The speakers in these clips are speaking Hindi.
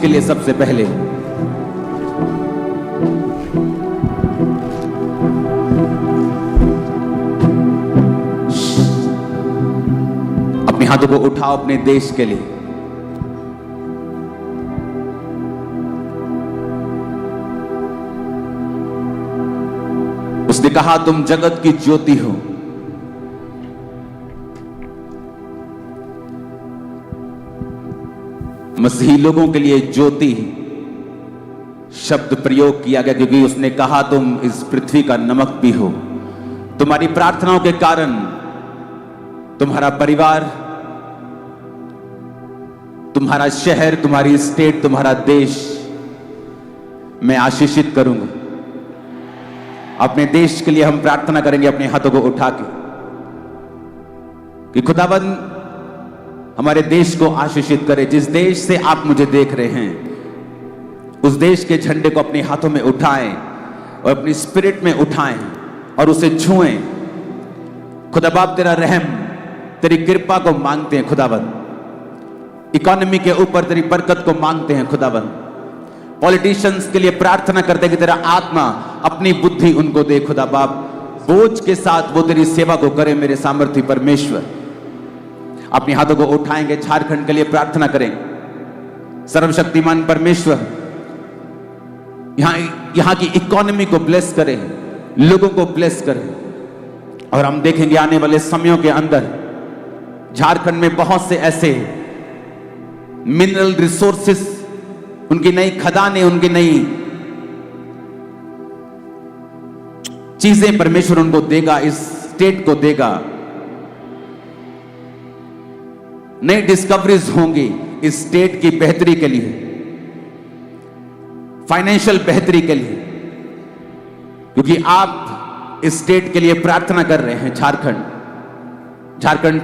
के लिए सबसे पहले अपने हाथों को उठाओ अपने देश के लिए। उसने कहा तुम जगत की ज्योति हो। मसीही लोगों के लिए ज्योति शब्द प्रयोग किया गया क्योंकि उसने कहा तुम इस पृथ्वी का नमक भी हो। तुम्हारी प्रार्थनाओं के कारण तुम्हारा परिवार, तुम्हारा शहर, तुम्हारी स्टेट, तुम्हारा देश मैं आशीषित करूंगा। अपने देश के लिए हम प्रार्थना करेंगे अपने हाथों को उठा के कि खुदाबंद हमारे देश को आशीषित करे। जिस देश से आप मुझे देख रहे हैं उस देश के झंडे को अपने हाथों में उठाएं और अपनी स्पिरिट में उठाएं और उसे छुएं। खुदा बाप तेरा रहम, तेरी कृपा को मांगते हैं खुदाबंद। इकोनॉमी के ऊपर तेरी बरकत को मांगते हैं खुदाबंद। पॉलिटिशियंस के लिए प्रार्थना करते हैं कि तेरा आत्मा अपनी बुद्धि उनको दे खुदा बाप। बोझ के साथ वो तेरी सेवा को करे मेरे सामर्थ्य परमेश्वर। अपने हाथों को उठाएंगे, झारखंड के लिए प्रार्थना करें। सर्वशक्तिमान परमेश्वर यहां की इकोनॉमी को ब्लेस करें, लोगों को ब्लेस करें। और हम देखेंगे आने वाले समयों के अंदर झारखंड में बहुत से ऐसे मिनरल रिसोर्सेस, उनकी नई खदानें, उनकी नई चीजें परमेश्वर उनको देगा, इस स्टेट को देगा। नई डिस्कवरीज होंगी इस स्टेट की बेहतरी के लिए, फाइनेंशियल बेहतरी के लिए, क्योंकि आप इस स्टेट के लिए प्रार्थना कर रहे हैं। झारखंड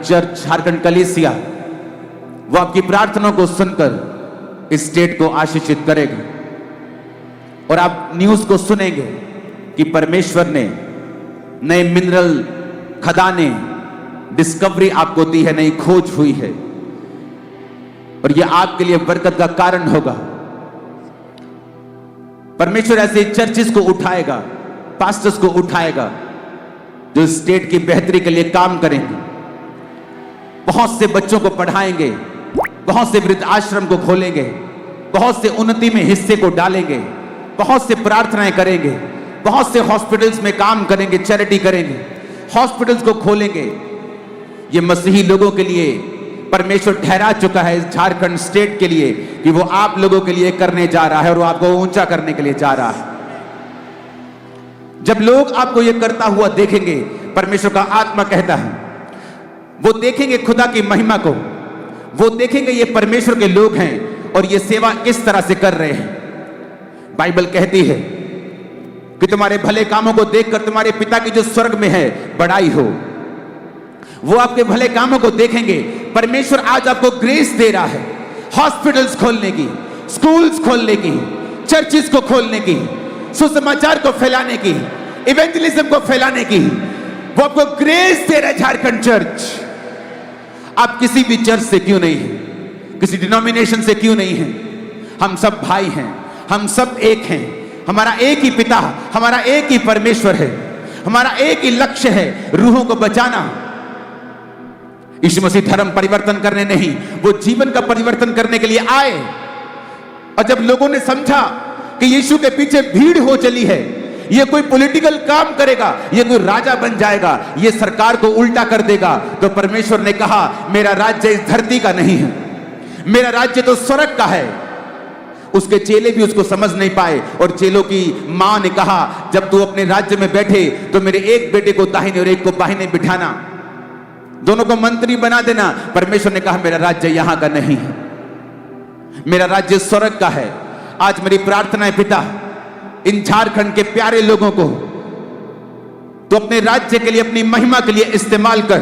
चर्च, झारखंड कलीसिया वो आपकी प्रार्थनाओं को सुनकर इस स्टेट को आशीषित करेगा। और आप न्यूज को सुनेंगे कि परमेश्वर ने नए मिनरल खदाने डिस्कवरी आपको दी है, नई खोज हुई है और यह आपके लिए बरकत का कारण होगा। परमेश्वर ऐसे चर्चिस को उठाएगा, पास्टर्स को उठाएगा जो स्टेट की बेहतरी के लिए काम करेंगे। बहुत से बच्चों को पढ़ाएंगे, बहुत से वृद्ध आश्रम को खोलेंगे, बहुत से उन्नति में हिस्से को डालेंगे, बहुत से प्रार्थनाएं करेंगे, बहुत से हॉस्पिटल्स में काम करेंगे, चैरिटी करेंगे, हॉस्पिटल्स को खोलेंगे। ये मसीही लोगों के लिए परमेश्वर ठहरा चुका है इस झारखंड स्टेट के लिए कि वो आप लोगों के लिए करने जा रहा है और वो आपको ऊंचा करने के लिए जा रहा है। जब लोग आपको ये करता हुआ देखेंगे, परमेश्वर का आत्मा कहता है वो देखेंगे खुदा की महिमा को, वो देखेंगे ये परमेश्वर के लोग हैं और ये सेवा किस तरह से कर रहे हैं। बाइबल कहती है कि तुम्हारे भले कामों को देखकर तुम्हारे पिता की जो स्वर्ग में है बड़ाई हो। वो आपके भले कामों को देखेंगे। परमेश्वर आज आपको ग्रेस दे रहा है हॉस्पिटल्स खोलने की, स्कूल्स खोलने की, चर्चिस को खोलने की, सुसमाचार को फैलाने की, इवेंजलिज्म को फैलाने की। वो आपको ग्रेस दे रहा है झारखंड चर्च। आप किसी भी चर्च से क्यों नहीं हैं, किसी डिनोमिनेशन से क्यों नहीं हैं, हम सब भाई हैं, हम सब एक हैं। हमारा एक ही पिता, हमारा एक ही परमेश्वर है, हमारा एक ही लक्ष्य है, रूहों को बचाना। यीशु मसीह धर्म परिवर्तन करने नहीं, वो जीवन का परिवर्तन करने के लिए आए। और जब लोगों ने समझा कि यीशु के पीछे भीड़ हो चली है, ये कोई पॉलिटिकल काम करेगा, ये कोई राजा बन जाएगा, ये सरकार को उल्टा कर देगा, तो परमेश्वर ने कहा मेरा राज्य इस धरती का नहीं है, मेरा राज्य तो स्वर्ग का है। उसके चेले भी उसको समझ नहीं पाए और चेलों की मां ने कहा जब तू अपने राज्य में बैठे तो मेरे एक बेटे को दाहिने और एक को बाहिने बिठाना, दोनों को मंत्री बना देना। परमेश्वर ने कहा मेरा राज्य यहां का नहीं है, मेरा राज्य स्वर्ग का है। आज मेरी प्रार्थना है पिता, इन झारखंड के प्यारे लोगों को तो अपने राज्य के लिए, अपनी महिमा के लिए इस्तेमाल कर।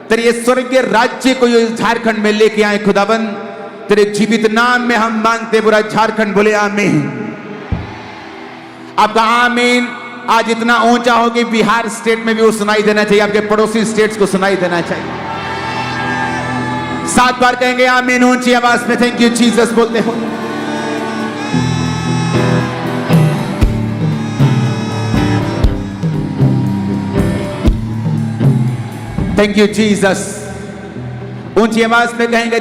तेरे ये स्वर्गीय राज्य को जो इस झारखंड में लेके आए खुदाबंद, तेरे जीवित नाम में हम मांगते बुरा झारखंड बोले आमीन। आपका आमीन आज इतना ऊंचा हो कि बिहार स्टेट में भी वो सुनाई देना चाहिए, आपके पड़ोसी स्टेट्स को सुनाई देना चाहिए। 7 बार कहेंगे आमीन ऊंची आवाज में। थैंक यू जीसस बोलते हो। Thank you Jesus. ऊंची आवाज में कहेंगे